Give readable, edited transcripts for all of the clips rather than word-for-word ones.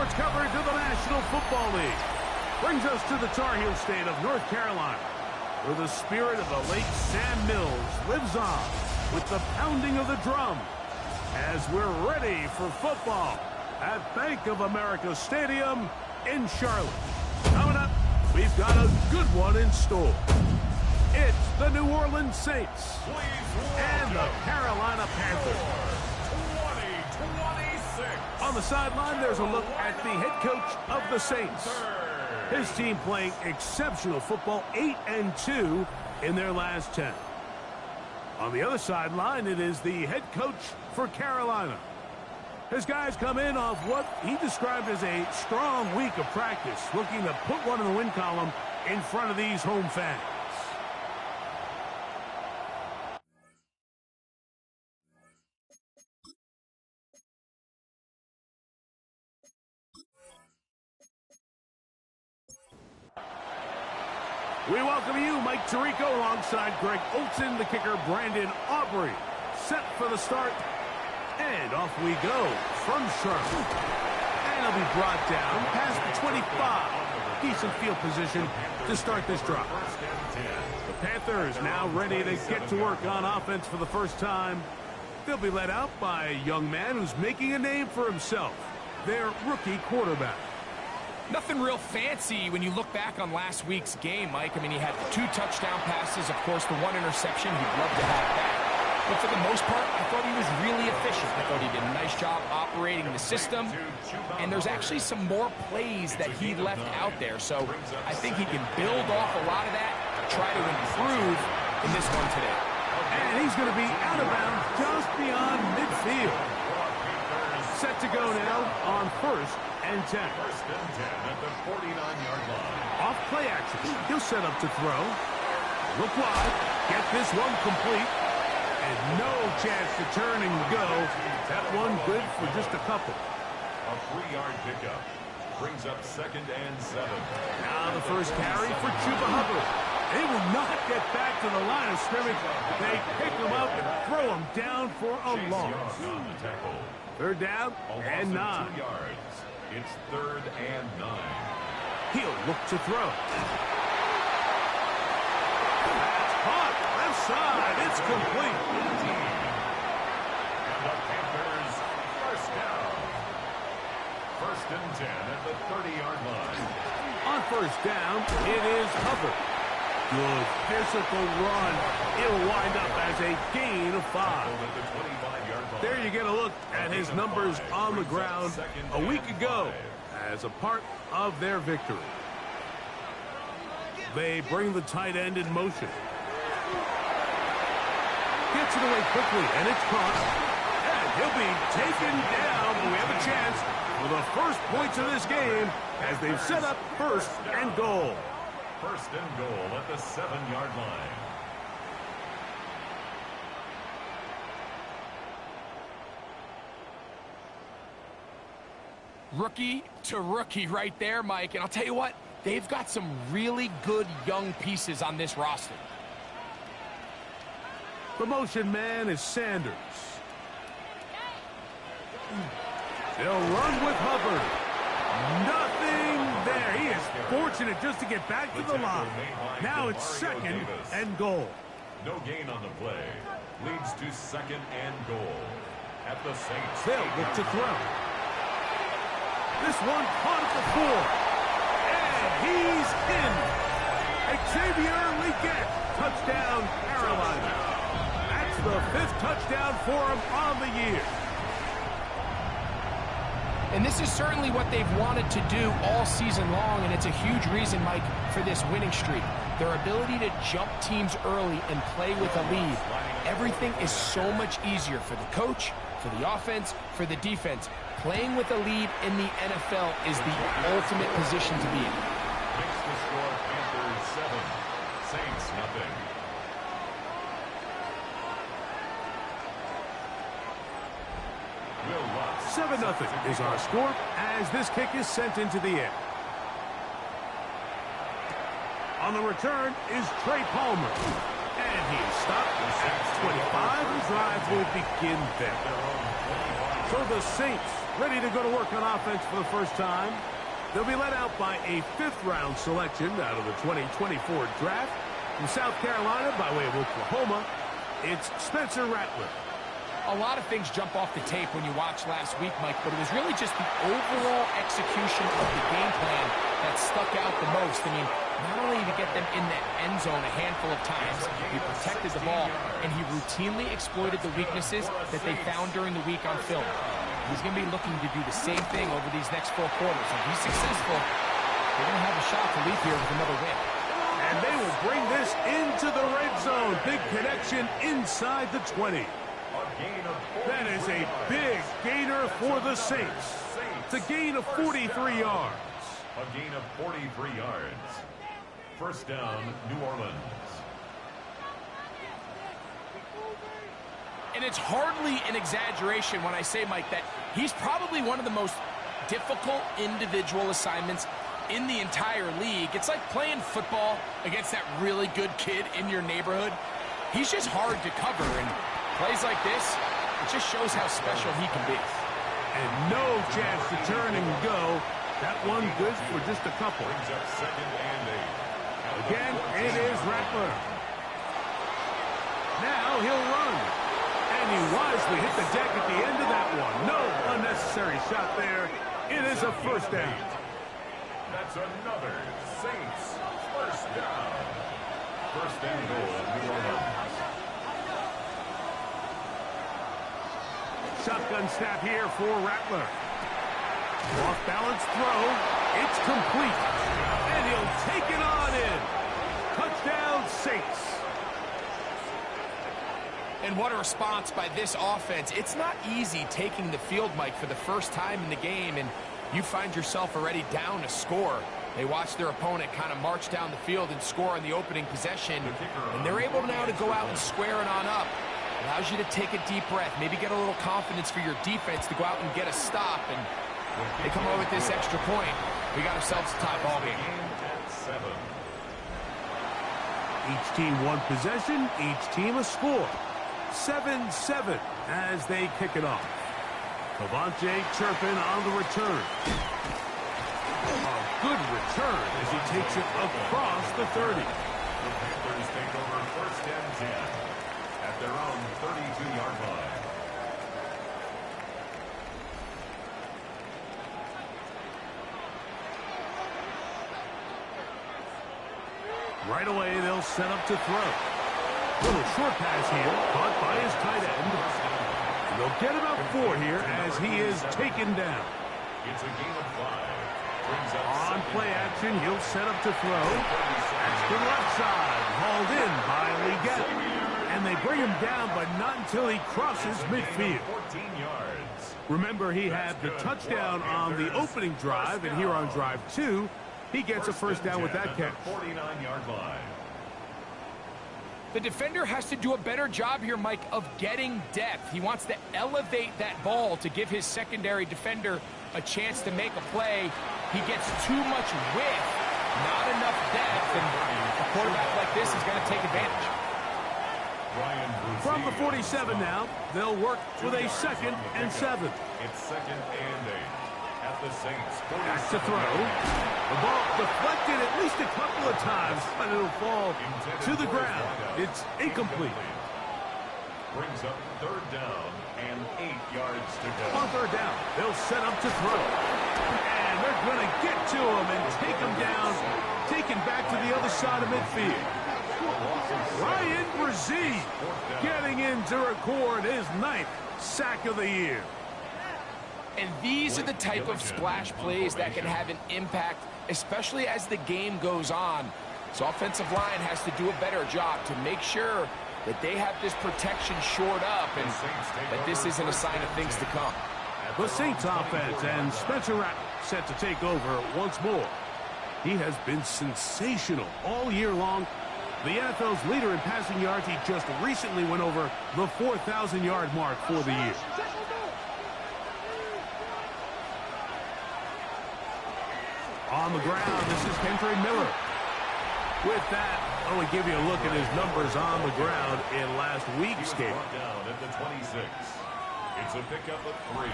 sports coverage of the National Football League brings us to the Tar Heel state of North Carolina, where the spirit of the late Sam Mills lives on with the pounding of the drum as we're ready for football at Bank of America Stadium in Charlotte. Coming up, we've got a good one in store. It's the New Orleans Saints and the Carolina Panthers. On the sideline, there's a look at the head coach of the Saints. His team playing exceptional football, 8-2 in their last 10. On the other sideline, it is the head coach for Carolina. His guys come in off what he described as a strong week of practice, looking to put one in the win column in front of these home fans. We welcome you, Mike Tirico, alongside Greg Olson, the kicker, Brandon Aubrey. Set for the start, and off we go from Charlotte. And it'll be brought down past the 25. Decent field position to start this drive. The Panthers now ready to get to work on offense for the first time. They'll be led out by a young man who's making a name for himself, their rookie quarterback. Nothing real fancy when you look back on last week's game, Mike. I mean, he had 2 touchdown passes, of course, the 1 interception. He'd love to have that. But for the most part, I thought he was really efficient. I thought he did a nice job operating the system. And there's actually some more plays that he left out there. So I think he can build off a lot of that, try to improve in this one today. And he's going to be out of bounds just beyond midfield. Set to go now on 1st and 10. First and 10 at the 49-yard line. Off play action. He'll set up to throw. Look wide. Get this one complete. And no chance to turn and go. That one good for just a couple. A 3-yard pickup. Brings up 2nd and 7. Now the first carry for Chuba Hubbard. They will not get back to the line of scrimmage. They pick him up and throw him down for a loss. 3rd down and 9. 2 yards. It's 3rd and 9. He'll look to throw. That's caught. Left side. It's complete. And the Panthers first down. 1st and 10 at the 30-yard line. On 1st down, it is Hubbard. Good physical run. It'll wind up as a gain of 5. There you get a look at his numbers on the ground a week ago as a part of their victory. They bring the tight end in motion. Gets it away quickly, and it's caught. And he'll be taken down, but we have a chance for the first points of this game as they've set up 1st and goal. 1st and goal at the 7-yard line. Rookie to rookie right there, Mike. And I'll tell you what, they've got some really good young pieces on this roster. The motion man is Sanders. They'll run with Hubbard. Nothing there. He is fortunate just to get back to the line. Now it's 2nd and goal. No gain on the play. Leads to 2nd and goal. At the Saints. They'll look to throw. This one caught at the 4. And he's in. Xavier Legette. Touchdown, Carolina. That's the 5th touchdown for him on the year. And this is certainly what they've wanted to do all season long, and it's a huge reason, Mike, for this winning streak. Their ability to jump teams early and play with a lead. Everything is so much easier for the coach, for the offense, for the defense. Playing with a lead in the NFL is the ultimate position to be in. Makes the score Panthers 7, Saints nothing. Will Lutz. 7-0 is our score as this kick is sent into the air. On the return is Trey Palmer. And he is stopped at 25. The drive will begin there. So the Saints ready to go to work on offense for the first time. They'll be led out by a fifth-round selection out of the 2024 draft. From South Carolina by way of Oklahoma, it's Spencer Rattler. A lot of things jump off the tape when you watch last week, Mike, but it was really just the overall execution of the game plan that stuck out the most. I mean, not only did he get them in the end zone a handful of times, he protected the ball, and he routinely exploited the weaknesses that they found during the week on film. He's going to be looking to do the same thing over these next 4 quarters. If he's successful, they're going to have a shot to leave here with another win. And they will bring this into the red zone. Big connection inside the 20. That is a big gainer for the Saints. It's a gain of 43 yards. A gain of 43 yards. First down, New Orleans. And it's hardly an exaggeration when I say, Mike, that he's probably one of the most difficult individual assignments in the entire league. It's like playing football against that really good kid in your neighborhood. He's just hard to cover, and plays like this, it just shows how special he can be. And no chance to turn and go. That one good for just a couple. Again, it is Rattler. Now he'll run. And he wisely hit the deck at the end of that one. No unnecessary shot there. It is a first down. That's another Saints first down. First and goal, New Orleans. Shotgun snap here for Rattler. Off balance throw. It's complete. And he'll take it on in. Touchdown, Saints. And what a response by this offense. It's not easy taking the field, Mike, for the first time in the game, and you find yourself already down a score. They watch their opponent kind of march down the field and score on the opening possession, and they're able now to go out and square it on up. Allows you to take a deep breath, maybe get a little confidence for your defense to go out and get a stop, and they come over with this extra point. We got ourselves a tie ball game. Each team one possession, each team a score. 7-7 as they kick it off. Cavante Turpin on the return. A good return as he takes it across the 30. The Panthers take over first and 10 at their own 32-yard line. Right away, they'll set up to throw. Little short pass here, caught by his tight end. And they'll get about 4 here as he is taken down. It's a gain of 5. On play action, he'll set up to throw. That's to the left side, hauled in by Leggett. And they bring him down, but not until he crosses midfield. 14 yards. Remember, he had the touchdown on the opening drive, and here on drive 2, he gets a first down with that catch. 49-yard line. The defender has to do a better job here, Mike, of getting depth. He wants to elevate that ball to give his secondary defender a chance to make a play. He gets too much width, not enough depth, and a quarterback like this is going to take advantage. From the 47 now, they'll work with a 2nd and 7. It's 2nd and 8 at the Saints. Back to throw. The ball deflected at least a couple of times, but it'll fall to the ground. It's incomplete. Brings up 3rd down and 8 yards to go. On 3rd down, they'll set up to throw. And they're going to get to him and take him down, taken back to the other side of midfield. Ryan Brzee getting in to record his 9th sack of the year. And these are the type of splash plays that can have an impact, especially as the game goes on. So offensive line has to do a better job to make sure that they have this protection shored up and that this isn't a sign of things to come. The Saints offense and Spencer Rattler set to take over once more. He has been sensational all year long. The NFL's leader in passing yards, he just recently went over the 4,000-yard mark for the year. On the ground, this is Kendra Miller. With that, I will give you a look at his numbers on the ground in last week's game. Down at the 26. It's a pickup of 3.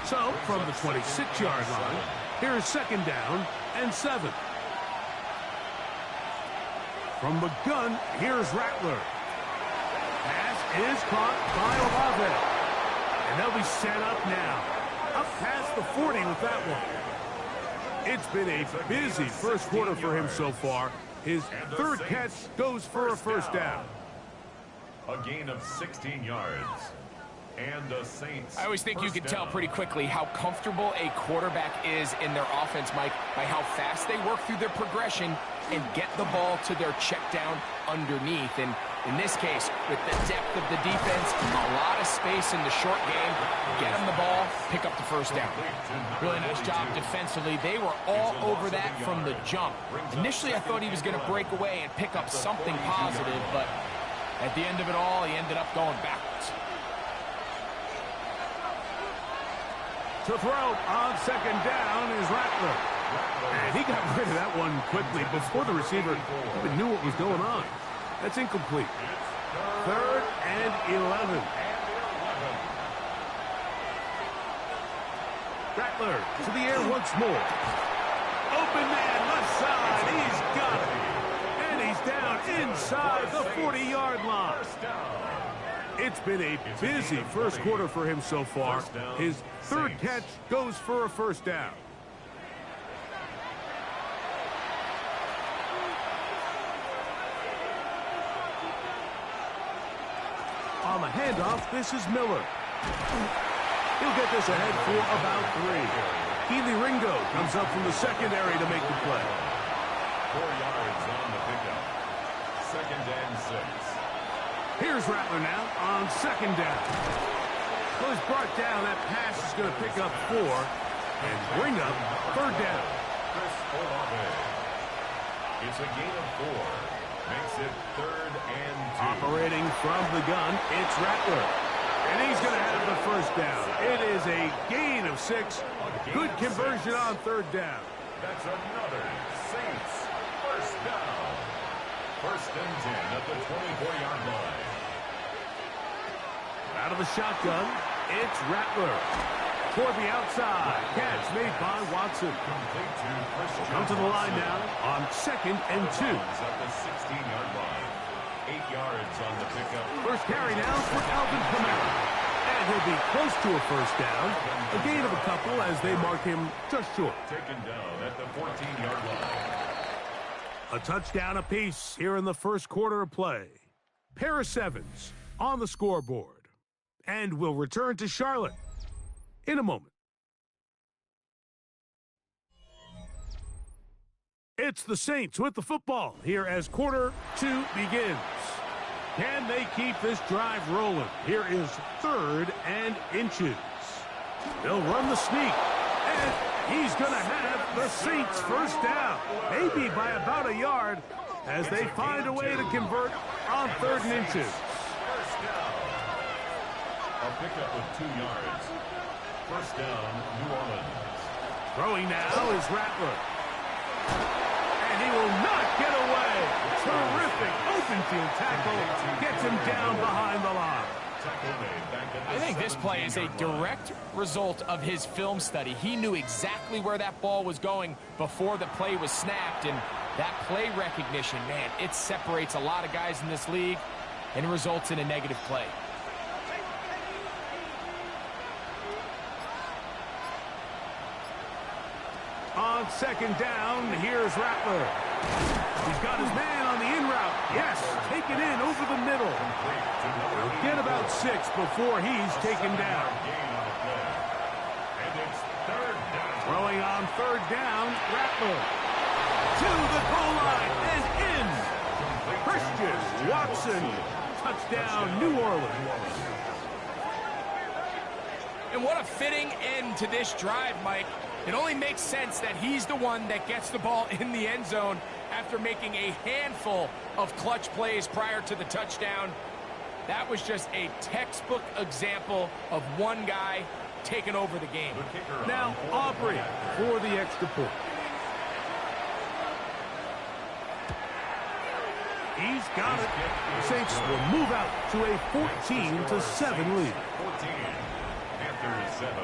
So, from the 26-yard line, here's second down and 7. From the gun, here's Rattler. Pass is caught by Olave. And they'll be set up now. Up past the 40 with that one. It's been a busy first quarter for him so far. His third catch goes for a first down. A gain of 16 yards. And the Saints. I always think you can tell pretty quickly how comfortable a quarterback is in their offense, Mike, by how fast they work through their progression and get the ball to their check down underneath. And in this case, with the depth of the defense, a lot of space in the short game, get them the ball, pick up the first down. Really nice job defensively. They were all over that from the jump. Initially, I thought he was going to break away and pick up something positive, but at the end of it all, he ended up going backwards. To throw on second down is Rattler. And he got rid of that one quickly before the receiver even knew what was going on. That's incomplete. Third and 11. Rattler to the air once more. Open man, left side. He's got it. And he's down inside the 40-yard line. It's been a busy first quarter for him so far. His third catch goes for a first down. On the handoff, this is Miller. He'll get this ahead for about 3. Keely Ringo comes up from the secondary to make the play. 4 yards on the pickup. Second and 6. Here's Rattler now on second down. Well, he's brought down. That pass is going to pick up 4 and bring up third down. Chris Olave. It's a gain of 4. Makes it third and 2. Operating from the gun, it's Rattler. And he's going to have the first down. It is a gain of 6. Good conversion on third down. That's another Saints first down. First and 10 at the 24-yard line. Out of the shotgun, it's Rattler. Toward the outside. Catch made by Watson. Come to the line now on second and 2. At the 16-yard line. 8 yards on the pickup. First carry now for Alvin Kamara. And he'll be close to a first down. A gain of a couple as they mark him just short. Taken down at the 14-yard line. A touchdown apiece here in the first quarter of play. Pair of 7s on the scoreboard. And we'll return to Charlotte in a moment. It's the Saints with the football here as quarter 2 begins. Can they keep this drive rolling? Here is third and inches. They'll run the sneak. And he's going to have the Saints first down. Maybe by about a yard as they find a way to convert on third and inches. First down. A pickup of 2 yards. First down, New Orleans. Throwing now is Rattler. And he will not get away. Terrific open field tackle. Gets him down behind the line. I think this play is a direct result of his film study. He knew exactly where that ball was going before the play was snapped, and that play recognition, man, it separates a lot of guys in this league and results in a negative play. On second down, here's Rattler. He's got his man on the in route. Yes, taken in over the middle. He'll get about 6 before he's taken down. And it's third down. Throwing on third down, Rattler. To the goal line and in. Christian Watson. Touchdown, New Orleans. And what a fitting end to this drive, Mike. It only makes sense that he's the one that gets the ball in the end zone after making a handful of clutch plays prior to the touchdown. That was just a textbook example of one guy taking over the game. Now Aubrey for the extra point. He's got it. The Saints will move out to a 14-7 lead. 14. Panthers 7.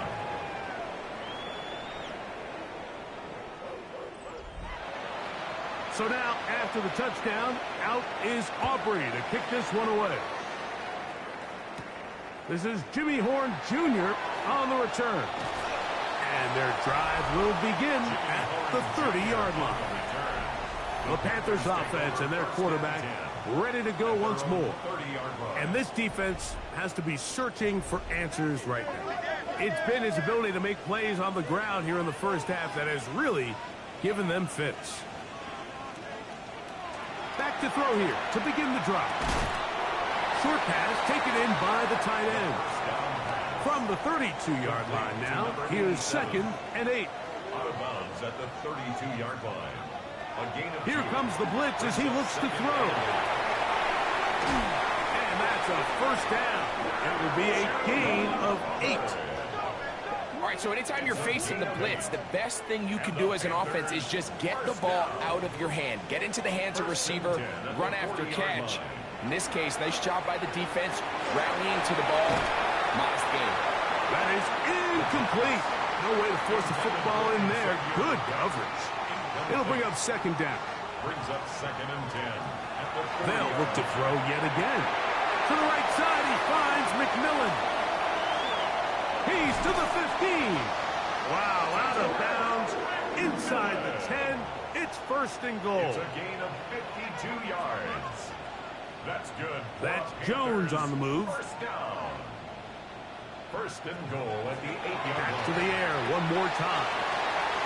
So now, after the touchdown, out is Aubrey to kick this one away. This is Jimmy Horn Jr. on the return. And their drive will begin at the 30-yard line. The Panthers offense and their quarterback ready to go once more. And this defense has to be searching for answers right now. It's been his ability to make plays on the ground here in the first half that has really given them fits. Back to throw here to begin the drive. Short pass taken in by the tight end. From the 32-yard line now, here's 2nd and 8. Out of bounds at the 32-yard line. Here comes the blitz as he looks to throw. And that's a first down. It will be a gain of 8. All right, so anytime you're facing the blitz, the best thing you can do as an offense is just get the ball out of your hand. Get into the hands of receiver, run after catch. In this case, nice job by the defense, rallying to the ball. Modest gain. That is incomplete. No way to force the football in there. Good coverage. It'll bring up 2nd down. Brings up 2nd and 10. They'll look to throw yet again. To the right side, he finds McMillan. He's to the 15. Wow, out of bounds. Inside the 10. It's 1st and goal. It's a gain of 52 yards. That's good. That's Jones on the move. First down. 1st and goal at the 8-yard line. Back to the air one more time.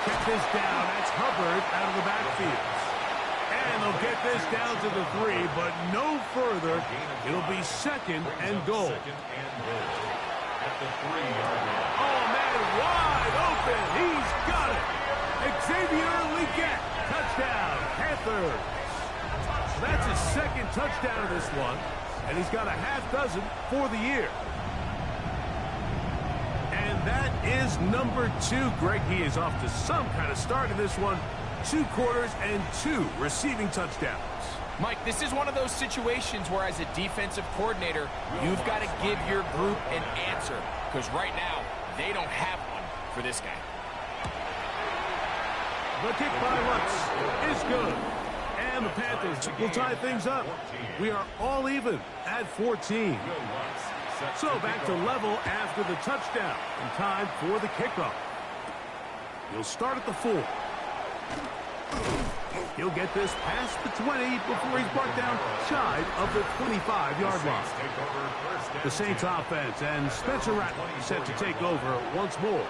Get this down. That's Hubbard out of the backfield. And they'll get this down to the 3, but no further. It'll be 2nd and goal. 2nd and goal at the 3-yard line. Oh, man, wide open. He's got it. Xavier Legette. Touchdown, Panthers. That's his 2nd touchdown of this one, and he's got a half dozen for the year. And that is number 2. Greg, he is off to some kind of start in this one. 2 quarters and 2 receiving touchdowns. Mike, this is one of those situations where as a defensive coordinator, you've got to give your group an answer. Because right now, they don't have one for this guy. The kick by Lutz is good. And the Panthers will tie things up. We are all even at 14. So back to level after the touchdown. And time for the kickoff. He'll start at the 4. He'll get this past the 20 before he's brought down shy of the 25-yard line. The Saints offense and Spencer Rattler set to take over once more.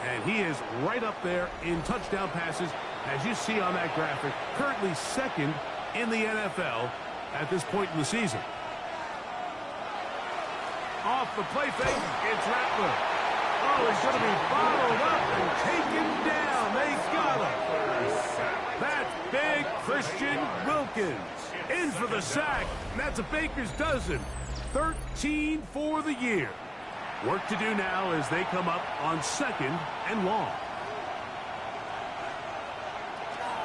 And he is right up there in touchdown passes, as you see on that graphic, currently 2nd in the NFL at this point in the season. Off the play fake, it's Rattler. Oh, he's going to be bottled up and taken down. They got him. That's big Christian Wilkins. In for the sack. And that's a baker's dozen. 13 for the year. Work to do now as they come up on 2nd and long.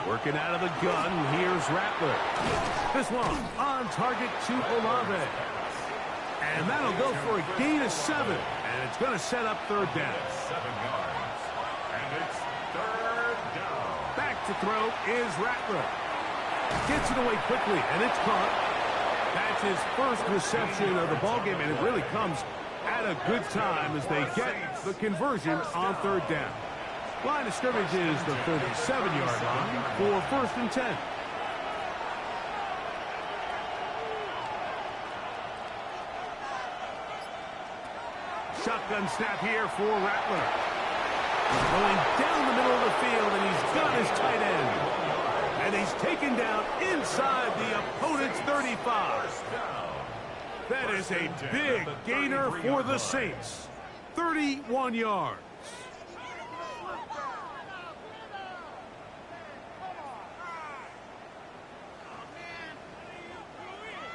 Working out of the gun, here's Rattler. This one on target to Olave. And that'll go for a gain of 7. And it's going to set up 3rd down. 7 yards. And it's 3rd down. Back to throw is Rattler. Gets it away quickly, and it's caught. That's his first reception of the ballgame, and it really comes at a good time as they get the conversion on 3rd down. Line of scrimmage is the 37-yard line for 1st and 10. Shotgun snap here for Rattler. Going down the middle of the field, and he's got his tight end. And he's taken down inside the opponent's 35. That is a big gainer for the Saints. 31 yards.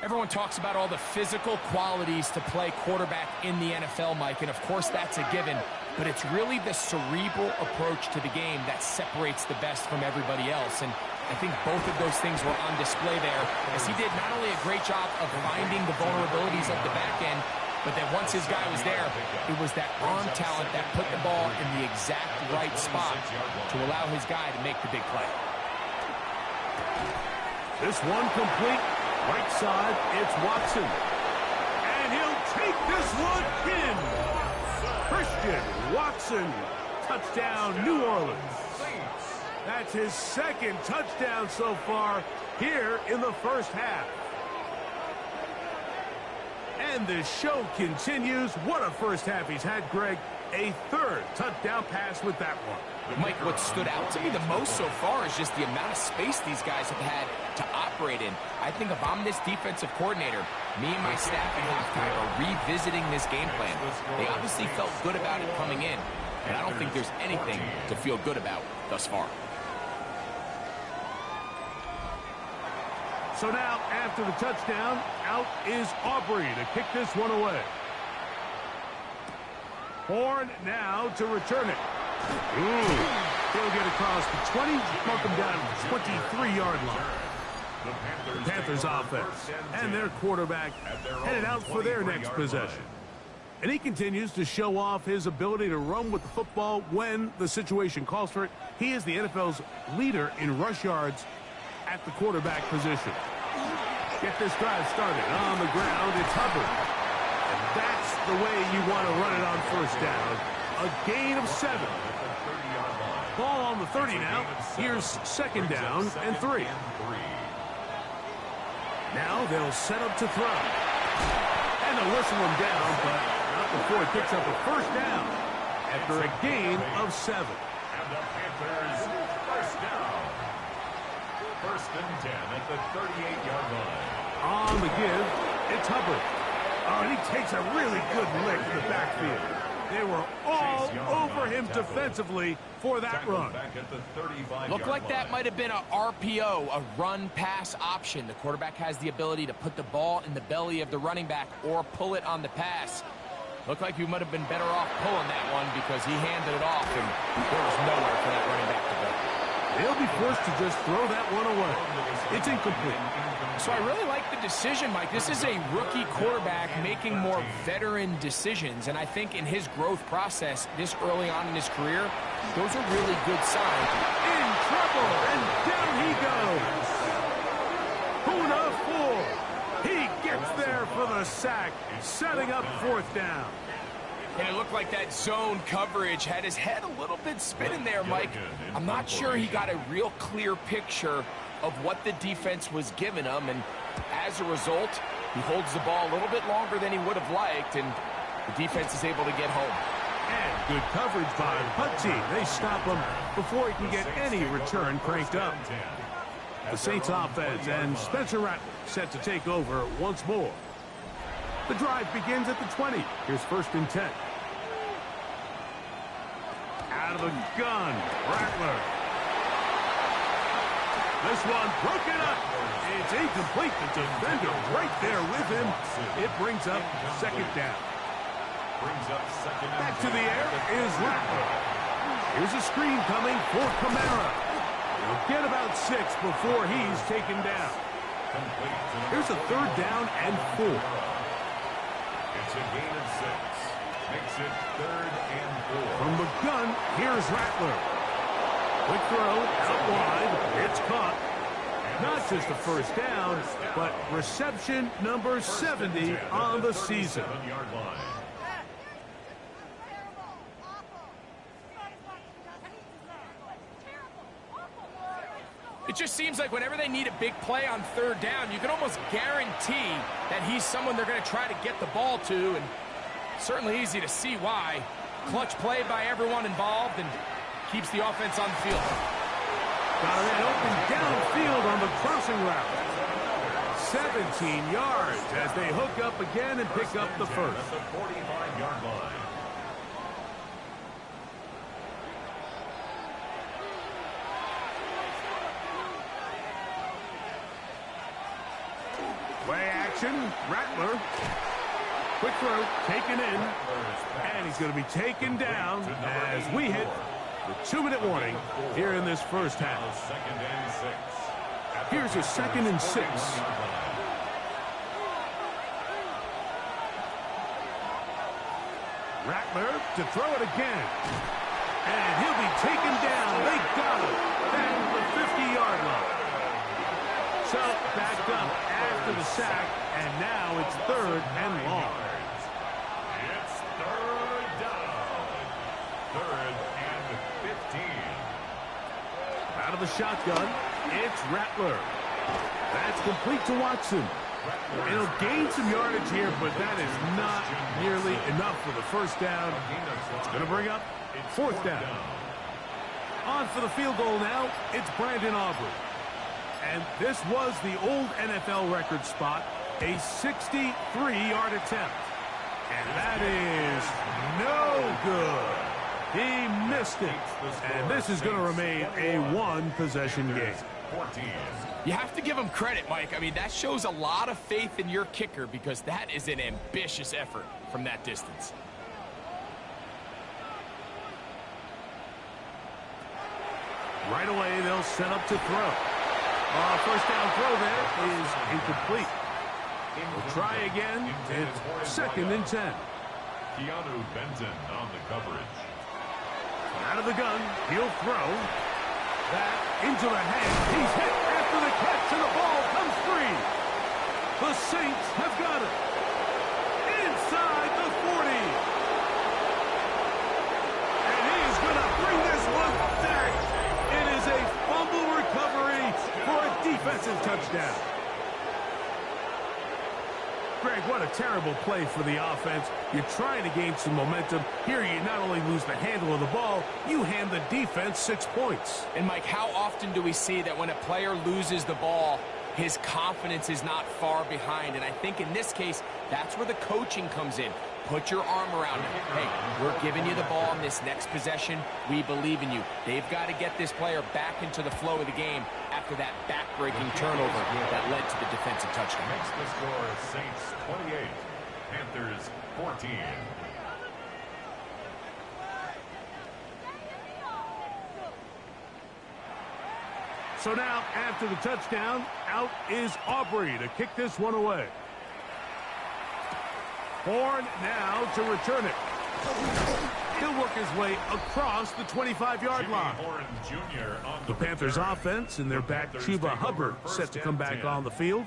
Everyone talks about all the physical qualities to play quarterback in the NFL, Mike, and of course that's a given, but it's really the cerebral approach to the game that separates the best from everybody else, and I think both of those things were on display there as he did not only a great job of finding the vulnerabilities of the back end, But then once his guy was there, it was that arm talent that put the ball in the exact right spot to allow his guy to make the big play. This one complete. Right side, it's Watson. And he'll take this one in. Christian Watson. Touchdown, New Orleans. That's his second touchdown so far here in the first half. And the show continues. What a first half he's had, Greg. A third touchdown pass with that one. Mike, what stood out to me the most so far is just the amount of space these guys have had to operate in. I think if I'm this defensive coordinator, me and my staff at halftime are revisiting this game plan. They obviously felt good about it coming in, and I don't think there's anything to feel good about thus far. So now, after the touchdown, out is Aubrey to kick this one away. Horn now to return it. He'll get across the 20, mark him down to the 23-yard line. The Panthers offense and their quarterback headed out for their next possession. And he continues to show off his ability to run with the football when the situation calls for it. He is the NFL's leader in rush yards at the quarterback position. Get this drive started on the ground. It's Hubbard. And that's the way you want to run it on first down. A gain of 7. Ball on the 30 now. Here's second down and 3. Now they'll set up to throw. And they'll whistle him down, but not before he picks up a first down after a gain of 7. And the Panthers first down. First and 10 at the 38-yard line. On the give, it's Hubbard. Oh, and he takes a really good lick in the backfield. They were all over him defensively for that run. Looked like that might have been a RPO, a run-pass option. The quarterback has the ability to put the ball in the belly of the running back or pull it on the pass. Looked like he might have been better off pulling that one because he handed it off, and there was nowhere for that running back to go. They'll be forced to just throw that one away. It's incomplete. So I really like the decision, Mike. This is a rookie quarterback making more veteran decisions, and I think in his growth process this early on in his career, those are really good signs. In trouble, and down he goes. Puna 4. He gets there for the sack, setting up fourth down. And it looked like that zone coverage had his head a little bit spinning there, Mike. I'm not sure he got a real clear picture of what the defense was giving him, and as a result, he holds the ball a little bit longer than he would have liked, and the defense is able to get home. And good coverage by the punt team. They stop him before he can get any return cranked up. The Saints offense and Spencer Rattler set to take over once more. The drive begins at the 20. Here's first and 10. Out of the gun, Rattler. This one broken up. It's incomplete. The defender right there with him. It brings up second down. Back to the air is Rattler. Here's a screen coming for Kamara. He'll get about 6 before he's taken down. Here's a third down and 4. It's a gain of 6. Makes it third and 4. From the gun, here's Rattler. Quick throw, out wide, it's caught. Not just a first down, but reception number 70 on the season. It just seems like whenever they need a big play on third down, you can almost guarantee that he's someone they're going to try to get the ball to, and certainly easy to see why. Clutch play by everyone involved and keeps the offense on the field. Got a man open downfield on the crossing route. 17 yards as they hook up again and pick up the first. At the 45-yard line. Play action, Rattler. Quick throw, taken in, and he's going to be taken down as we hit the 2-minute warning here in this first half. Here's a second and 6. Rattler to throw it again. And he'll be taken down. They got him. Back to the 50-yard line. So, backed up after the sack, and now it's 3rd and long. It's 3rd down. 3rd and 15. Out of the shotgun, it's Rattler. That's complete to Watson. It'll gain some yardage here, but that is not nearly enough for the first down. It's going to bring up 4th down. On for the field goal now, it's Brandon Aubrey. And this was the old NFL record spot, a 63-yard attempt. And that is no good. He missed it. And this is going to remain a one-possession game. You have to give him credit, Mike. I mean, that shows a lot of faith in your kicker because that is an ambitious effort from that distance. Right away, they'll set up to throw. First down throw there is incomplete. We'll try again. It's 2nd and 10. Keanu Benton on the coverage. Out of the gun, he'll throw. That into the hand. He's hit after the catch, and the ball comes free. The Saints have got it. Inside the 40. And he is going to bring this one back. It is a fumble recovery for a defensive touchdown. Greg, what a terrible play for the offense. You're trying to gain some momentum. Here you not only lose the handle of the ball, you hand the defense 6 points. And, Mike, how often do we see that when a player loses the ball, his confidence is not far behind? And I think in this case, that's where the coaching comes in. Put your arm around him. Hey, we're giving you the ball in this next possession. We believe in you. They've got to get this player back into the flow of the game after that back-breaking turnover that led to the defensive touchdown. Makes the score Saints 28, Panthers 14. So now, after the touchdown, out is Aubrey to kick this one away. Horn now to return it. He'll work his way across the 25-yard line. The Panthers offense and their back Chuba Hubbard set to come back on the field.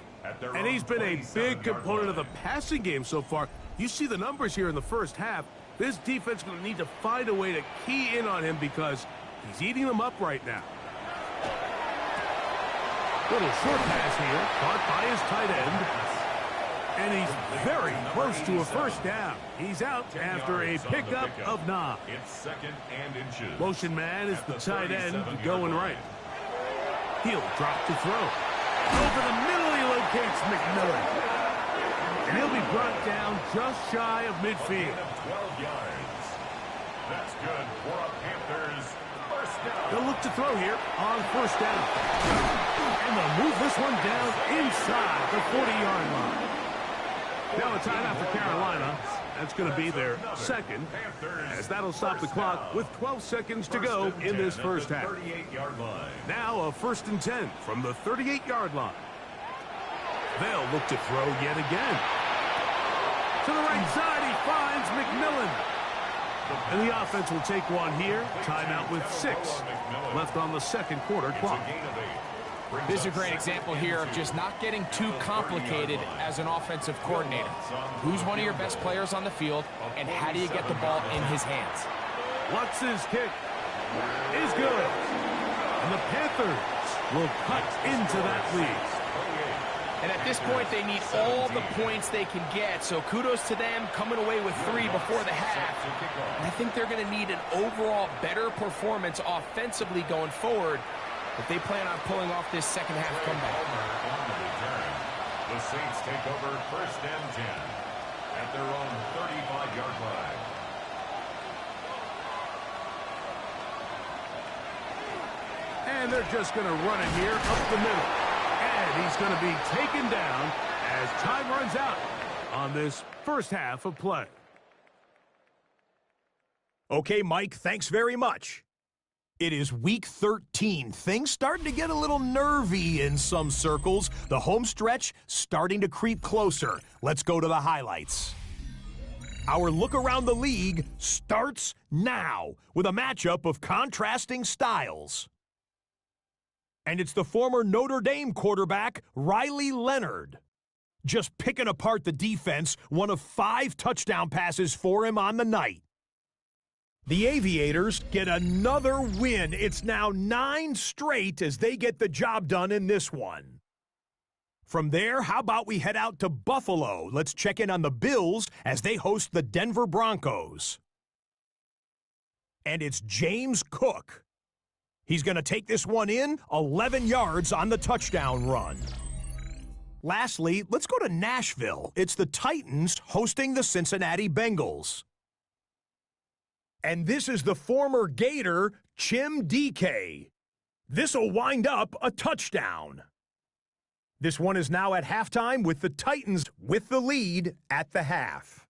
And he's been a big component of the passing game so far. You see the numbers here in the first half. This defense is going to need to find a way to key in on him because he's eating them up right now. Little short pass here, caught by his tight end. And he's very close to a first down. He's out after a pickup of 9. It's 2nd and inches. Motion man is the tight end going right. He'll drop to throw. Over the middle, he locates McMillan. And he'll be brought down just shy of midfield. 12 yards. That's good for a Panthers first down. They'll look to throw here on first down. And they'll move this one down inside the 40-yard line. Now a timeout for Carolina. That's going to be their second, as that'll stop the clock with 12 seconds to go in this first half. Now a 1st and 10 from the 38-yard line. They'll look to throw yet again. To the right side, he finds McMillan. And the offense will take one here. Timeout with 6 left on the second quarter clock. This is a great example here of just not getting too complicated as an offensive coordinator. Who's one of your best players on the field, and how do you get the ball in his hands? Watson's kick is good. And the Panthers will cut into that lead. And at this point, they need all the points they can get. So kudos to them coming away with 3 before the half. And I think they're going to need an overall better performance offensively going forward if they plan on pulling off this second half comeback. The Saints take over 1st and 10 at their own 35-yard line. And they're just going to run it here up the middle. And he's going to be taken down as time runs out on this first half of play. Okay, Mike, thanks very much. It is week 13. Things starting to get a little nervy in some circles. The home stretch starting to creep closer. Let's go to the highlights. Our look around the league starts now with a matchup of contrasting styles. And it's the former Notre Dame quarterback, Riley Leonard. Just picking apart the defense, one of 5 touchdown passes for him on the night. The Aviators get another win. It's now 9 straight as they get the job done in this one. From there, how about we head out to Buffalo? Let's check in on the Bills as they host the Denver Broncos. And it's James Cook. He's going to take this one in, 11 yards on the touchdown run. Lastly, let's go to Nashville. It's the Titans hosting the Cincinnati Bengals. And this is the former Gator, Chim DK. This'll wind up a touchdown. This one is now at halftime with the Titans with the lead at the half.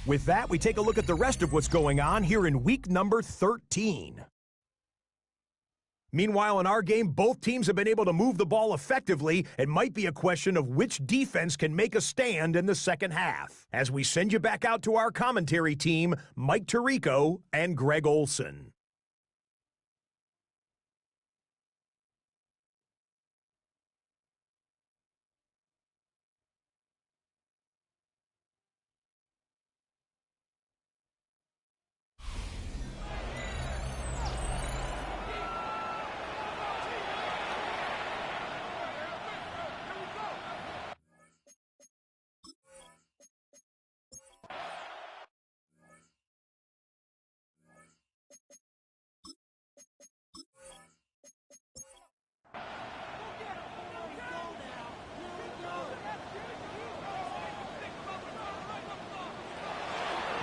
With that, we take a look at the rest of what's going on here in week number 13. Meanwhile, in our game, both teams have been able to move the ball effectively. It might be a question of which defense can make a stand in the second half. As we send you back out to our commentary team, Mike Tirico and Greg Olson.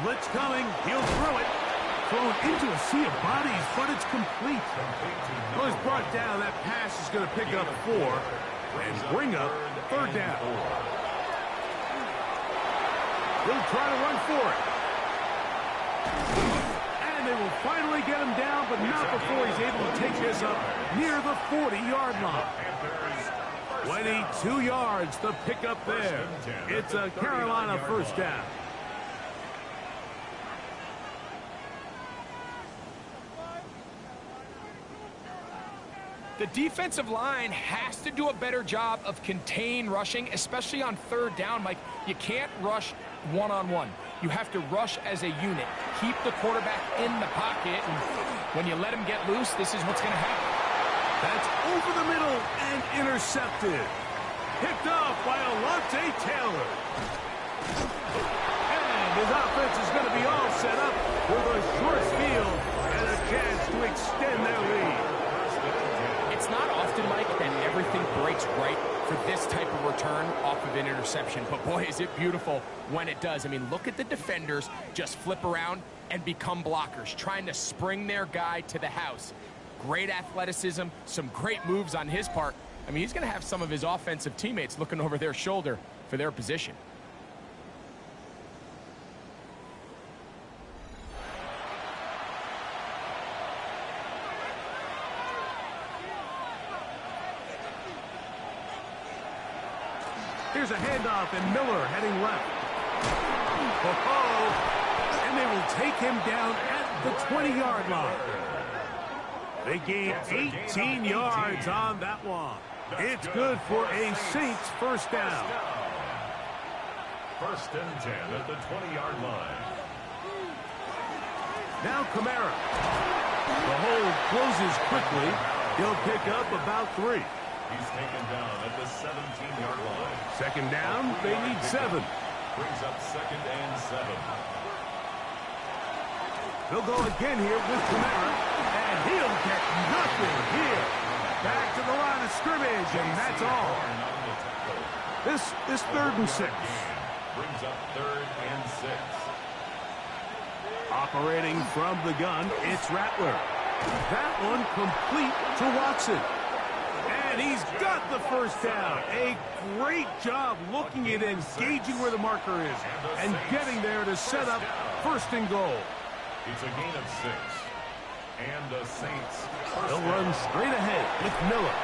Blitz coming. He'll throw it. Thrown into a sea of bodies, but it's complete. Well, he's brought down. That pass is going to pick up 4 and bring up 3rd down. He'll try to run for it. And they will finally get him down, but not before he's able to take this up near the 40-yard line. 22 yards, the pickup there. It's a Carolina 1st down. The defensive line has to do a better job of contain rushing, especially on 3rd down, Mike. You can't rush one-on-one. You have to rush as a unit. Keep the quarterback in the pocket, and when you let him get loose, this is what's going to happen. That's over the middle and intercepted. Picked off by Alontae Taylor. And his offense is going to be all set up with a short field and a chance to extend their lead. It's not often, Mike, that everything breaks right for this type of return off of an interception. But, boy, is it beautiful when it does. I mean, look at the defenders just flip around and become blockers, trying to spring their guy to the house. Great athleticism, some great moves on his part. I mean, he's going to have some of his offensive teammates looking over their shoulder for their position. Here's a handoff, and Miller heading left. Oh, and they will take him down at the 20-yard line. They gain 18 yards on that one. It's good for a Saints 1st down. 1st and 10 at the 20-yard line. Now Kamara. The hold closes quickly. He'll pick up about 3. He's taken down at the 17-yard line. 2nd down, they need 7. Brings up 2nd and 7. They'll go again here with Kamara, and he'll get nothing here. Back to the line of scrimmage, and that's all. This 3rd and 6. Brings up 3rd and 6. Operating from the gun, it's Rattler. That one complete to Watson. And he's got the 1st down. A great job looking at engaging where the marker is and getting there to set up 1st and goal. It's a gain of 6. And the Saints. They'll run straight ahead with Miller.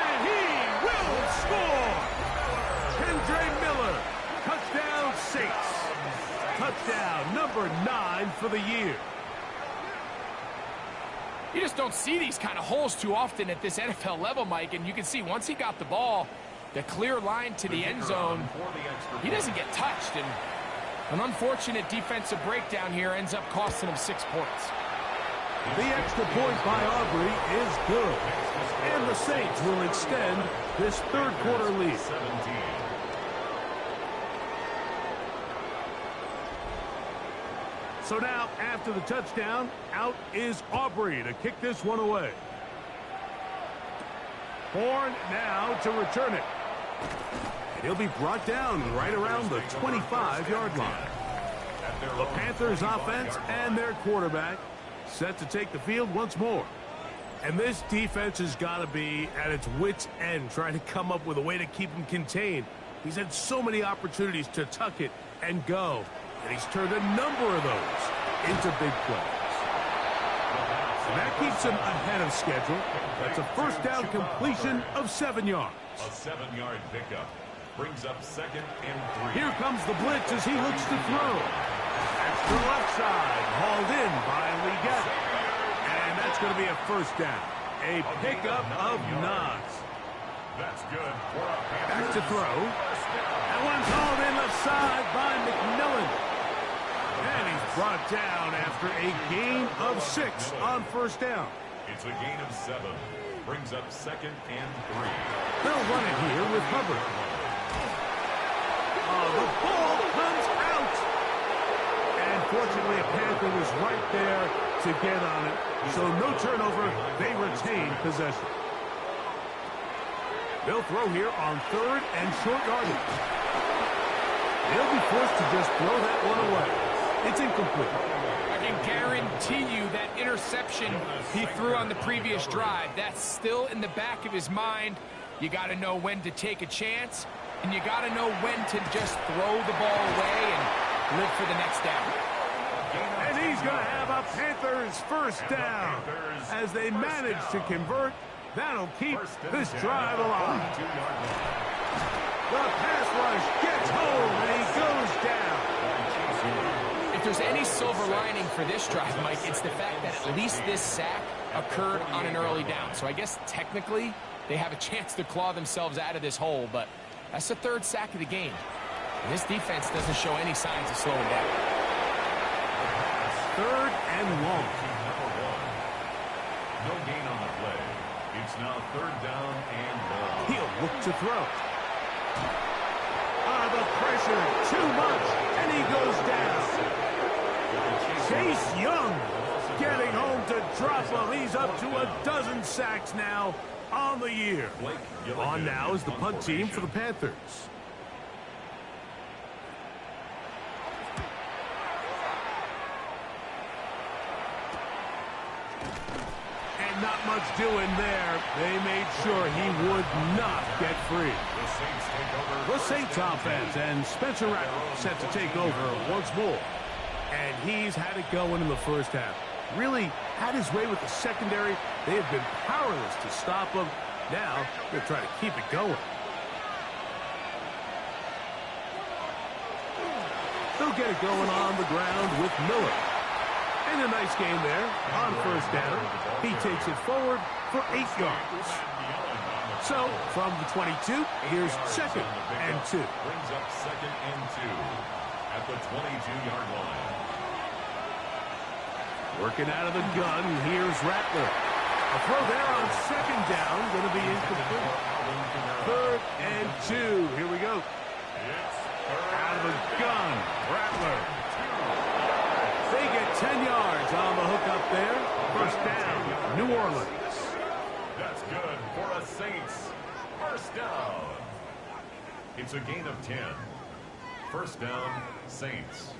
And he will score! Saints. Touchdown number 9 for the year. You just don't see these kind of holes too often at this NFL level, Mike, and you can see once he got the ball, the clear line to the end zone, he doesn't get touched, and an unfortunate defensive breakdown here ends up costing him 6 points. The extra point by Aubrey is good, and the Saints will extend this third quarter lead. So now, after the touchdown, out is Aubrey to kick this one away. Horn now to return it. And he'll be brought down right around the 25-yard line. The Panthers offense and their quarterback set to take the field once more. And this defense has got to be at its wits' end trying to come up with a way to keep him contained. He's had so many opportunities to tuck it and go. And he's turned a number of those into big plays. And that keeps him ahead of schedule. That's a first down completion of 7 yards. A 7-yard pickup brings up 2nd and 3. Here comes the blitz as he looks to throw. Extra left side, hauled in by Leggett. And that's going to be a first down. A pickup of 9. That's good. Back to throw. That one's hauled in left side by McMillan. And he's brought down after a gain of 6 on first down. It's a gain of 7. Brings up 2nd and 3. They'll run it here with Hubbard. Oh, the ball comes out. And fortunately, a Panther was right there to get on it. So no turnover. They retain possession. They'll throw here on 3rd and short yardage. They'll be forced to just throw that one away. It's incomplete. I can guarantee you that interception he threw on the previous drive, that's still in the back of his mind. You got to know when to take a chance, and you got to know when to just throw the ball away and live for the next down. And he's going to have a Panthers first down as they manage to convert. That'll keep this drive alive. The pass rush gets home, and he goes down. If there's any silver lining for this drive, Mike, it's the fact that at least this sack occurred on an early down. So I guess technically they have a chance to claw themselves out of this hole, but that's the 3rd sack of the game. And this defense doesn't show any signs of slowing down. 3rd and long. No gain on the play. It's now 3rd down and long. He'll look to throw. The pressure, too much, and he goes down. Chase Young getting home to drop him. He's up to a dozen sacks now on the year. On now is the punt team for the Panthers. And not much doing there. They made sure he would not get free. The Saints offense and Spencer Rattler set to take over once more. And he's had it going in the first half. Really had his way with the secondary. They have been powerless to stop him. Now they're trying to keep it going. They'll get it going on the ground with Miller. And a nice game there on first down. He takes it forward for 8 yards. So, from the 22, here's 2nd and 2. Brings up 2nd and 2 at the 22-yard line. Working out of the gun, here's Rattler. A throw there on 2nd down, going to be incomplete. 3rd and 2. Here we go. Out of the gun, Rattler. They get 10 yards on the hook up there. First down, New Orleans. That's good for a Saints. First down. It's a gain of 10. First down, Saints.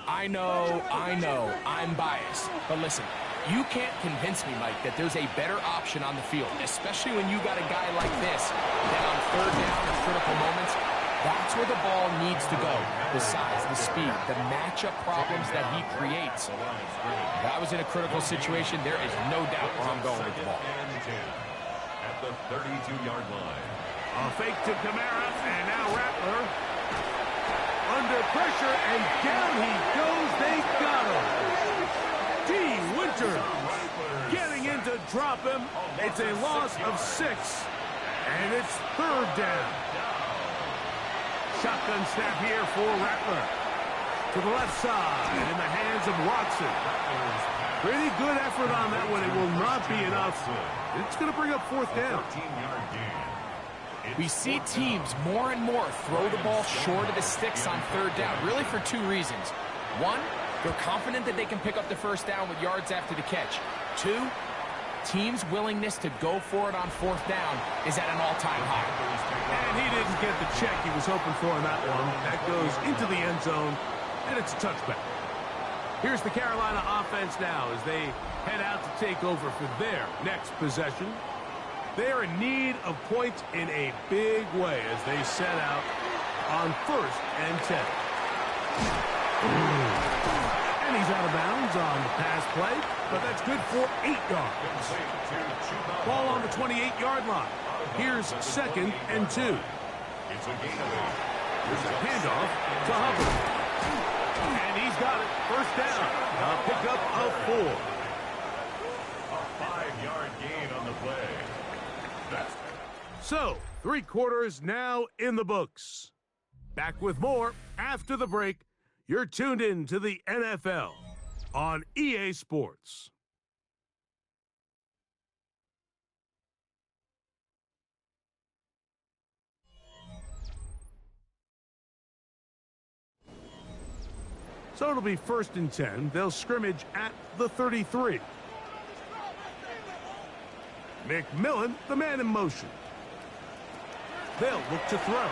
I know, I'm biased. But listen, you can't convince me, Mike, that there's a better option on the field, especially when you got a guy like this that on 3rd down in critical moments, that's where the ball needs to go. The size, the speed, the matchup problems that he creates. If I was in a critical situation, there is no doubt where I'm going with the ball. At the 32-yard line. A fake to Kamara, and now Rattler. Under pressure, and down he goes. They got him. D. Winters getting in to drop him. It's a loss of 6, and it's 3rd down. Shotgun snap here for Rattler. To the left side, in the hands of Watson. Pretty good effort on that one. It will not be enough. It's going to bring up 4th down. We see teams more and more throw the ball short of the sticks on 3rd down, really for 2 reasons. 1, they're confident that they can pick up the 1st down with yards after the catch. 2, teams' willingness to go for it on 4th down is at an all-time high. And he didn't get the check he was hoping for on that one. That goes into the end zone, and it's a touchback. Here's the Carolina offense now as they head out to take over for their next possession. They are in need of points in a big way as they set out on 1st and 10. And he's out of bounds on the pass play, but that's good for 8 yards. Ball on the 28-yard line. Here's 2nd and 2. Here's a handoff to Hubbard. And he's got it. 1st down. A pickup of 4. A 5-yard gain on the play. So, 3 quarters now in the books. Back with more after the break. You're tuned in to the NFL on EA Sports. So it'll be 1st and 10. They'll scrimmage at the 33. McMillan, the man in motion. They'll look to throw.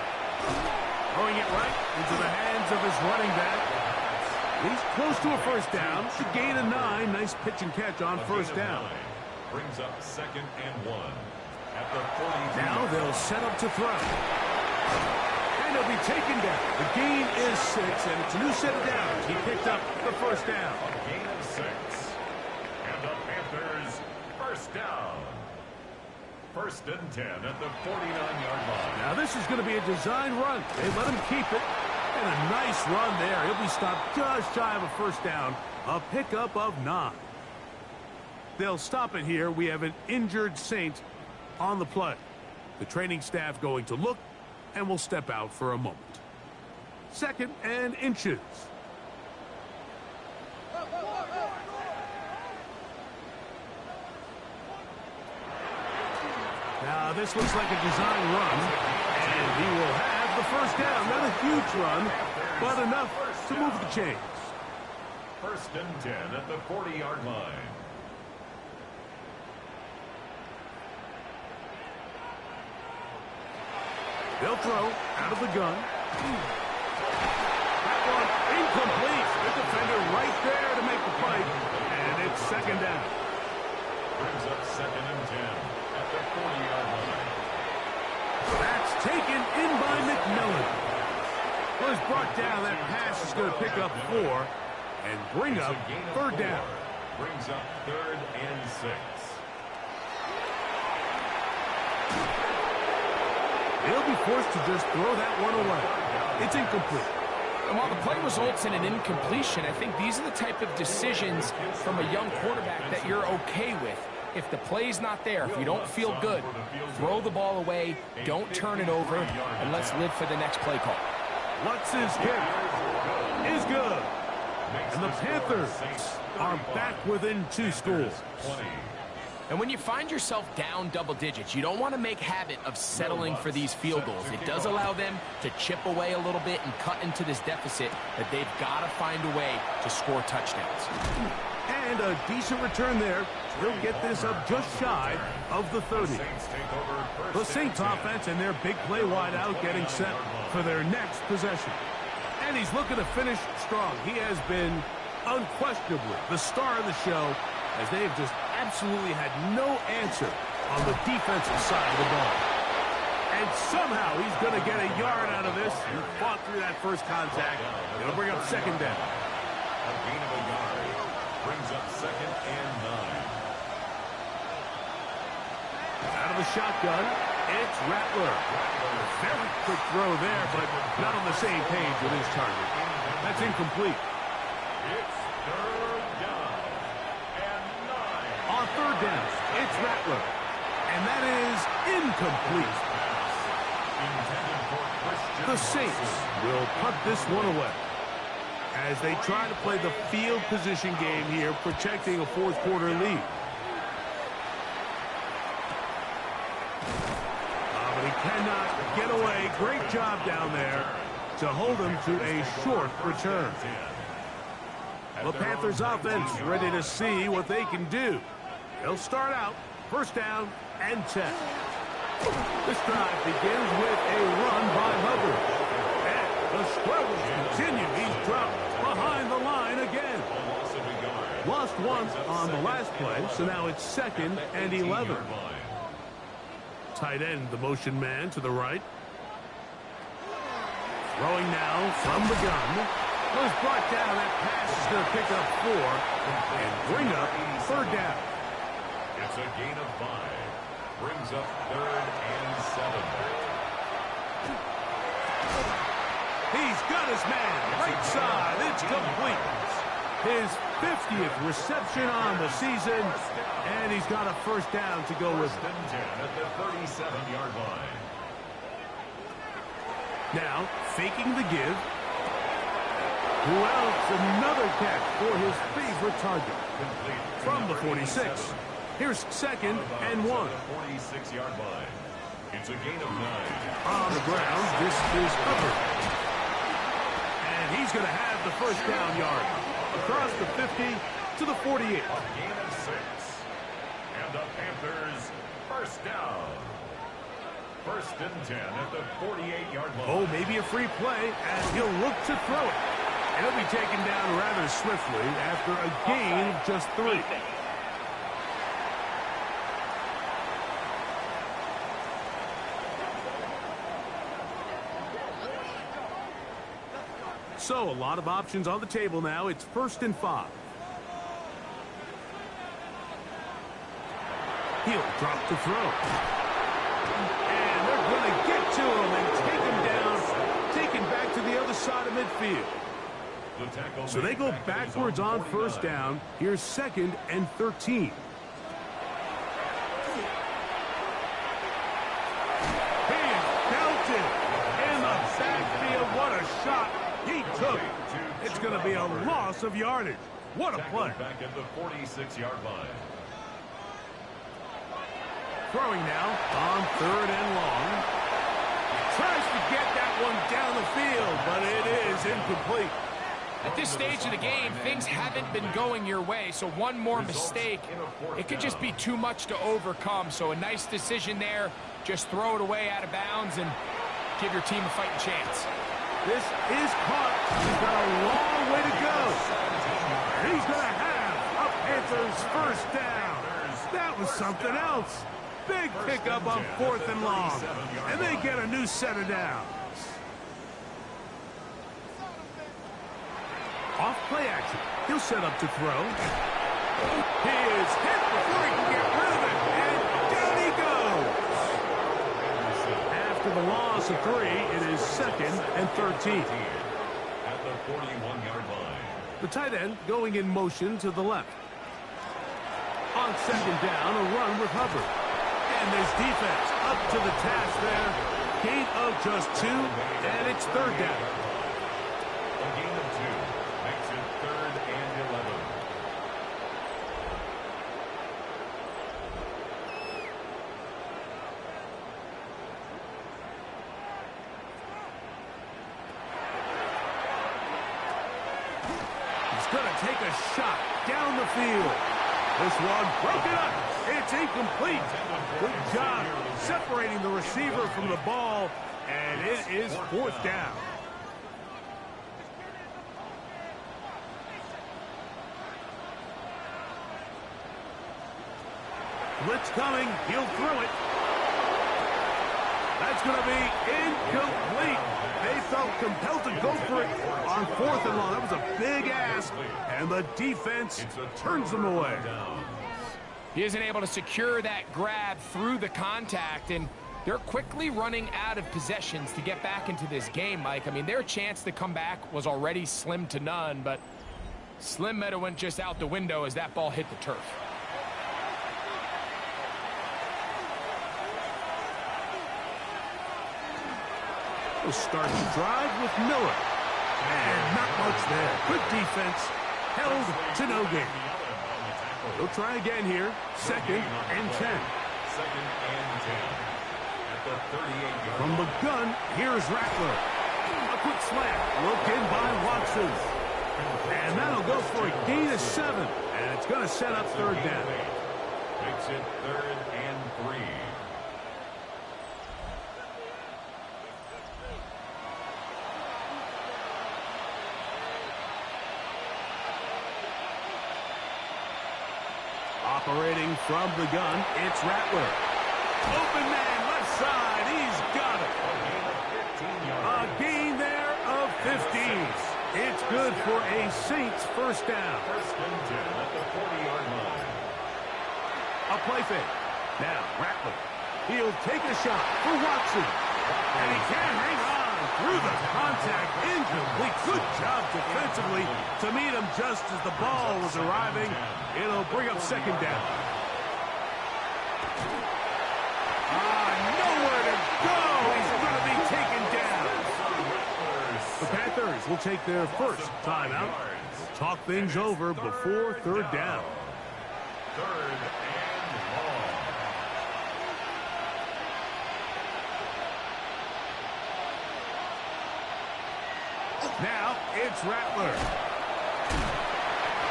Throwing it right into the hands of his running back. He's close to a 1st down. Should gain a 9. Nice pitch and catch on 1st down. Brings up 2nd and 1. At the 40. Now they'll set up to throw. And he'll be taken down. The gain is 6, and it's a new set of downs. He picked up the 1st down. A gain of 6. And the Panthers, 1st down. 1st and 10 at the 49-yard line. Now this is going to be a design run. They let him keep it. And a nice run there. He'll be stopped just shy of a 1st down. A pickup of 9. They'll stop it here. We have an injured Saint on the play. The training staff going to look and will step out for a moment. 2nd and inches. Now this looks like a design run, and he will have the 1st down. Not a huge run, but enough to move the chains. 1st and 10 at the 40-yard line. They'll throw out of the gun. That one incomplete. The defender right there to make the play, and it's 2nd down. Brings up 2nd and 10 at the 40-yard line. That's taken in by McMillan. Was brought down. That pass is going to pick up 4 and bring up 3rd down. Brings up 3rd and 6. They'll be forced to just throw that one away. It's incomplete. And while the play results in an incompletion, I think these are the type of decisions from a young quarterback that you're okay with. If the play's not there, if you don't feel good, throw the ball away, don't turn it over, and let's live for the next play call. Lutz's kick is good. And the Panthers are back within 2 scores. And when you find yourself down double digits, you don't want to make habit of settling for these field goals. It does allow them to chip away a little bit and cut into this deficit, but they've got to find a way to score touchdowns. And a decent return there. He'll get this up just shy of the 30. The Saints offense and their big play wide out getting set for their next possession. And he's looking to finish strong. He has been unquestionably the star of the show, as they have just absolutely had no answer on the defensive side of the ball. And somehow he's going to get a yard out of this. He fought through that first contact. It'll bring up 2nd down. A gain of a yard brings up 2nd and 9. Out of the shotgun. It's Rattler. Very quick throw there, but not on the same page with his target. That's incomplete. It's third down and 9. On third down, it's Rattler. And that is incomplete. The Saints will punt this one away as they try to play the field position game here, protecting a fourth quarter lead. But he cannot get away. Great job down there to hold him to a short return. The Panthers offense ready to see what they can do. They'll start out first down and 10. This drive begins with a run by Hubbard. And the struggles continue. He's dropped behind the line again. Lost one on the last play, so now it's 2nd and 11. Tight end, the motion man to the right. Throwing now from the gun. Was brought down. That pass is going to pick up 4 and bring up third down. It's a gain of 5. Brings up 3rd and 7. He's got his man. Right side. It's complete. His 50th reception on the season. And he's got a first down to go with. 1st and 10 at the 37-yard line. Now, faking the give. Who else? Another catch for his favorite target. From the 46. Here's 2nd and 1. 46-yard line. It's a gain of 9. On the ground, this is Hubbard. And he's going to have the first down yard. Across the 50 to the 48. A gain of 6. And the Panthers first down. 1st and 10 at the 48-yard line. Oh, maybe a free play as he'll look to throw it. And he'll be taken down rather swiftly after a gain of just 3. So, a lot of options on the table now. It's 1st and 5. He'll drop to throw. And they're going to get to him and take him down, taken back to the other side of midfield. So they go backwards on first down. Here's 2nd and 13. He is belted in the backfield. What a shot he took. It's going to be a loss of yardage. What a play. Back at the 46-yard line. Throwing now on 3rd and long. Tries to get that one down the field, but it is incomplete. At this stage of the game, things haven't been going your way, so one more mistake, it could just be too much to overcome. So a nice decision there. Just throw it away out of bounds and give your team a fighting chance. This is caught. He's got a long way to go. He's going to have a Panthers first down. That was something else. Big pickup on 4th and long. And they get a new set of downs. Off play action. He'll set up to throw. He is hit before he can get rid of it. And down he goes. After the loss of 3, it is 2nd and 13. At the 41-yard line. The tight end going in motion to the left. On 2nd down, a run with Hubbard. And this defense up to the task there. Gain of just 2, and it's 3rd down. A gain of 2 makes it 3rd and 11. He's going to take a shot down the field. This one broken up. It's incomplete. Good job separating the receiver from the ball, and it is 4th down. Blitz coming. He'll throw it. That's going to be incomplete. They felt compelled to go for it on 4th and long. That was a big ask, and the defense turns them away. He isn't able to secure that grab through the contact, and They're quickly running out of possessions to get back into this game, Mike. I mean, their chance to come back was already slim to none, but slim meta went just out the window as that ball hit the turf. We'll start the drive with Miller. And not much there. Good defense. Held to no gain. They'll try again here. 2nd and 10. 2nd and 10. At the 38-yard From the gun, here's Rattler. A quick slant. Looked in by Watson. And that'll go for a gain of 7. And it's going to set up 3rd down. Makes it 3rd and 3. Operating from the gun, it's Rattler. Open man, left side, he's got it. A gain there of 15. It's good for a Saints 1st down. 1st and 10 at the 40-yard line. A play fake. Now, Rattler. He'll take a shot for Watson. And he can hang on through the contact. Incomplete. Good job defensively to meet him just as the ball was arriving. It'll bring up 2nd down. Nowhere to go. He's going to be taken down. The Panthers will take their 1st timeout. Talk things over before 3rd down. 3rd and long. Now it's Rattler.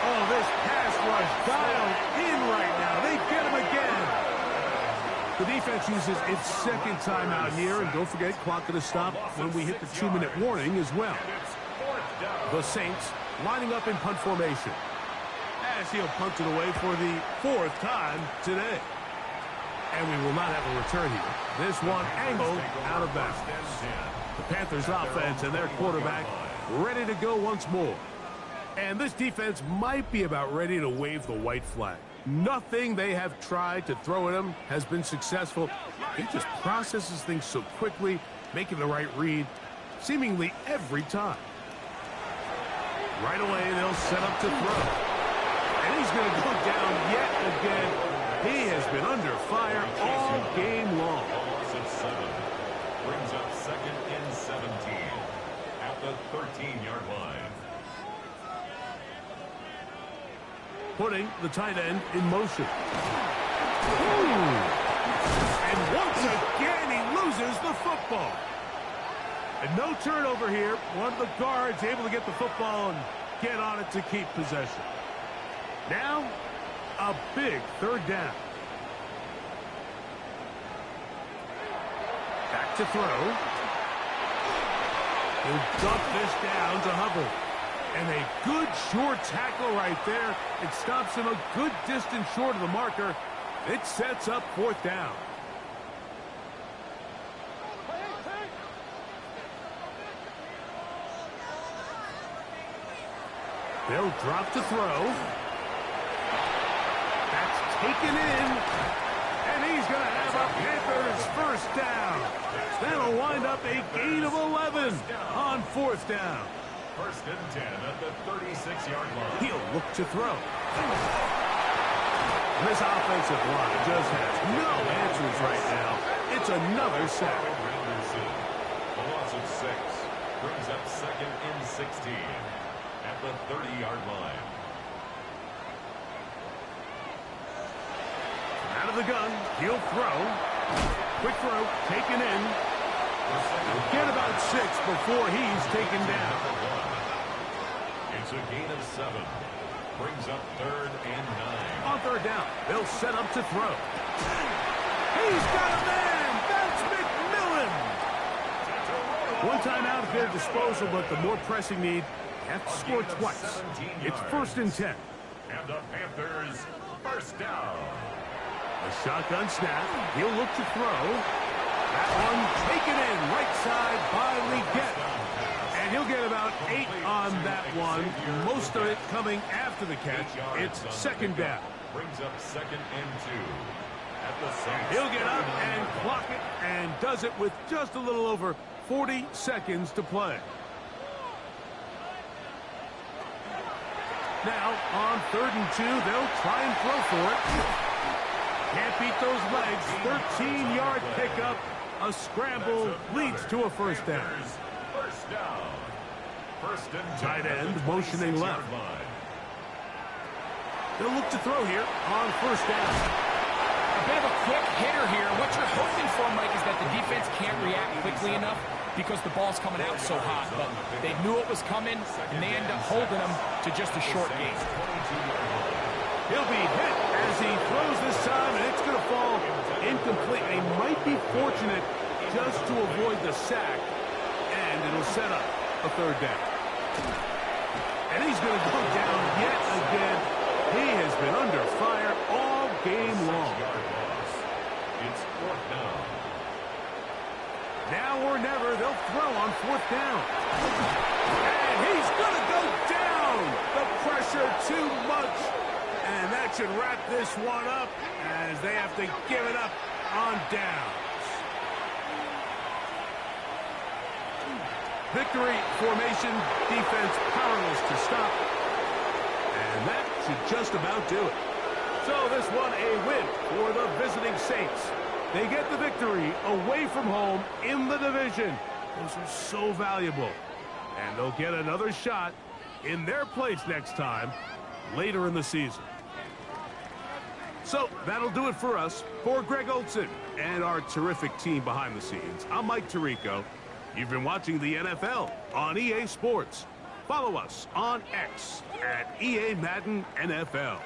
Oh, this pass rush dialed in right now. They get him again. The defense uses its 2nd timeout here, and don't forget, clock going to stop when we hit the 2-minute warning as well. The Saints lining up in punt formation as he'll punt it away for the 4th time today. And we will not have a return here. This one angled out of bounds. The Panthers offense and their quarterback ready to go once more. And this defense might be about ready to wave the white flag. Nothing they have tried to throw at him has been successful. He just processes things so quickly, making the right read seemingly every time. Right away, they'll set up to throw. And he's going to go down yet again. He has been under fire all game long. Loss of 7. Brings up 2nd and 17 at the 13-yard line. Putting the tight end in motion. Ooh. And once again, he loses the football. And no turnover here. One of the guards able to get the football and get on it to keep possession. Now, a big 3rd down. Back to throw. He'll dump this down to Hubbard. And a good short tackle right there. It stops him a good distance short of the marker. It sets up 4th down. They'll drop to throw. That's taken in. And he's going to have a Panthers 1st down. That'll wind up a gain of 11 on 4th down. 1st and 10 at the 36-yard line. He'll look to throw. This offensive line just has no answers right now. It's another sack. A loss of 6 brings up 2nd and 16 at the 30-yard line. Out of the gun, he'll throw. Quick throw, taken in. He'll get about 6 before he's taken down. It's a gain of 7. Brings up 3rd and 9. On 3rd down, they'll set up to throw. He's got a man! That's McMillan! One time out at their disposal, but the more pressing need, have to score twice. It's 1st and 10. And the Panthers 1st down. A shotgun snap. He'll look to throw. That one taken in right side by Leggett. And he'll get about 8 on that one. Most of it coming after the catch. It's 2nd down. Brings up 2nd and 2. At the Saints. He'll get up and clock pocket and does it with just a little over 40 seconds to play. Now, on 3rd and 2, they'll try and throw for it. Can't beat those legs. 13-yard pickup. A scramble leads to a first down. First down. First and 10. Tight end motioning left. They'll look to throw here on first down. A bit of a quick hitter here. What you're hoping for, Mike, is that the defense can't react quickly enough because the ball's coming out so hot. But they knew it was coming, and they end up holding them to just a short gain. He'll be hit as he throws this time, and it's going to fall incomplete. They might be fortunate just to avoid the sack, and it'll set up a third down. And he's going to go down yet again. He has been under fire all game long. It's 4th down. Now or never, they'll throw on 4th down. And he's going to go down. The pressure too much. And that should wrap this one up as they have to give it up on downs. Victory formation, defense powerless to stop. And that should just about do it. So this one a win for the visiting Saints. They get the victory away from home in the division. Those are so valuable. And they'll get another shot in their place next time later in the season. So that'll do it for us. For Greg Olson and our terrific team behind the scenes, I'm Mike Tirico. You've been watching the NFL on EA Sports. Follow us on X at EA Madden NFL.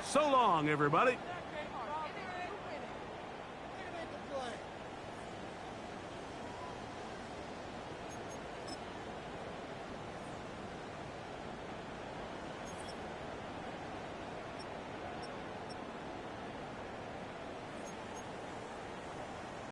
So long, everybody.